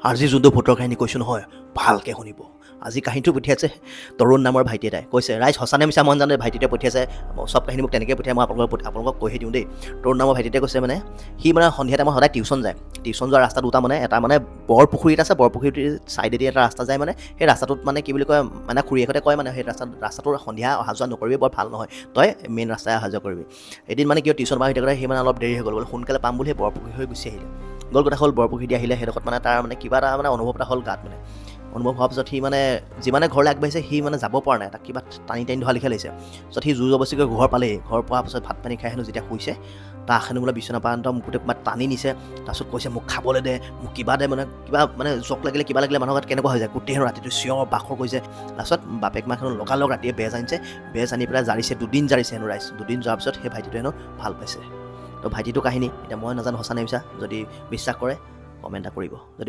আজি যোনটো ভূতৰ কাহিনী কৈছোঁ নহয় ভালকৈ শুনিব। আজি কাহিনীটো পঠিয়াইছে তৰুণ নামৰ ভাইটি এটাই। কৈছে ৰাইজ সঁচানে মিছা মন জানে, ভাইটিটোৱে পঠিয়াইছে। চব কাহিনী মোক তেনেকৈ পঠিয়াই, মই আপোনালোকক কৈহে দিওঁ দেই। তৰুণ নামৰ ভাইটিটোৱে কৈছে মানে সি মানে সন্ধিয়া টাইমত সদায় টিউশ্যন যায়। টিউশ্যন যোৱা ৰাস্তা দুটা মানে, এটা মানে বৰ পুখুৰীত আছে, বৰ পুখুৰীৰ ছাইডেদি এটা ৰাস্তা যায় মানে, সেই ৰাস্তাটোত মানে কি বুলি কয় মানে খুৰীয়েকহঁতে কয় মানে সেই ৰাস্তাটোৰ সন্ধিয়া অহা যোৱা নকৰিবি, বৰ ভাল নহয়, তই মেইন ৰাস্তাই অহা যোৱা কৰিবি। এদিন মানে কিয় টিউশ্যন পৰা আহি থাকোঁতে সি মানে অলপ দেৰি হৈ গ'ল, সোনকালে পাম বুলি সেই বৰপুখুৰী হৈ গুচি আহিলে। গ'ল কথা হ'ল বৰপুখুৰী দি আহিলে, সেইডোখৰত মানে তাৰ মানে কিবা এটা মানে অনুভৱ এটা হ'ল গাত মানে। অনুভৱ হোৱাৰ পিছত সি মানে যিমানে ঘৰলৈ আগবাঢ়িছে সি মানে যাব পৰা নাই, তাক কিবা টানি ধৰা লিখা লাগিছে। পিছত সি জোৰ জবস্তিকৈ ঘৰ পালেহি। ঘৰ পোৱাৰ পিছত ভাত পানী খাই হেনো যেতিয়া শুইছে, তাক হেনো বোলে বিচনা পৰা একদম গোটেই ক'ৰবাত টানি নিছে। তাৰপিছত কৈছে মোক খাবলৈ দে, মোক কিবা দে, কিবা জক লাগিলে কিবা লাগিলে মানুহৰ গাত কেনেকুৱা হৈ যায়। গোটেই হেনো ৰাতিটো চিঞৰ বাখৰ কৰিছে। লাষ্টত বাপেক মাক হেনো লগালগ ৰাতিয়ে বেজ আনিছে, বেজ আনি পেলাই জাৰিছে, 2 দিন জাৰিছে হেনো ৰাইজ। 2 দিন যোৱাৰ পিছত সেই ভাইটিটো হেনো ভাল পাইছে। তো ভাইটিটো কাহিনী এতিয়া মই নাজানো সঁচা নে মিছা, যদি বিশ্বাস কৰে কমেণ্ট এটা কৰিব। যদি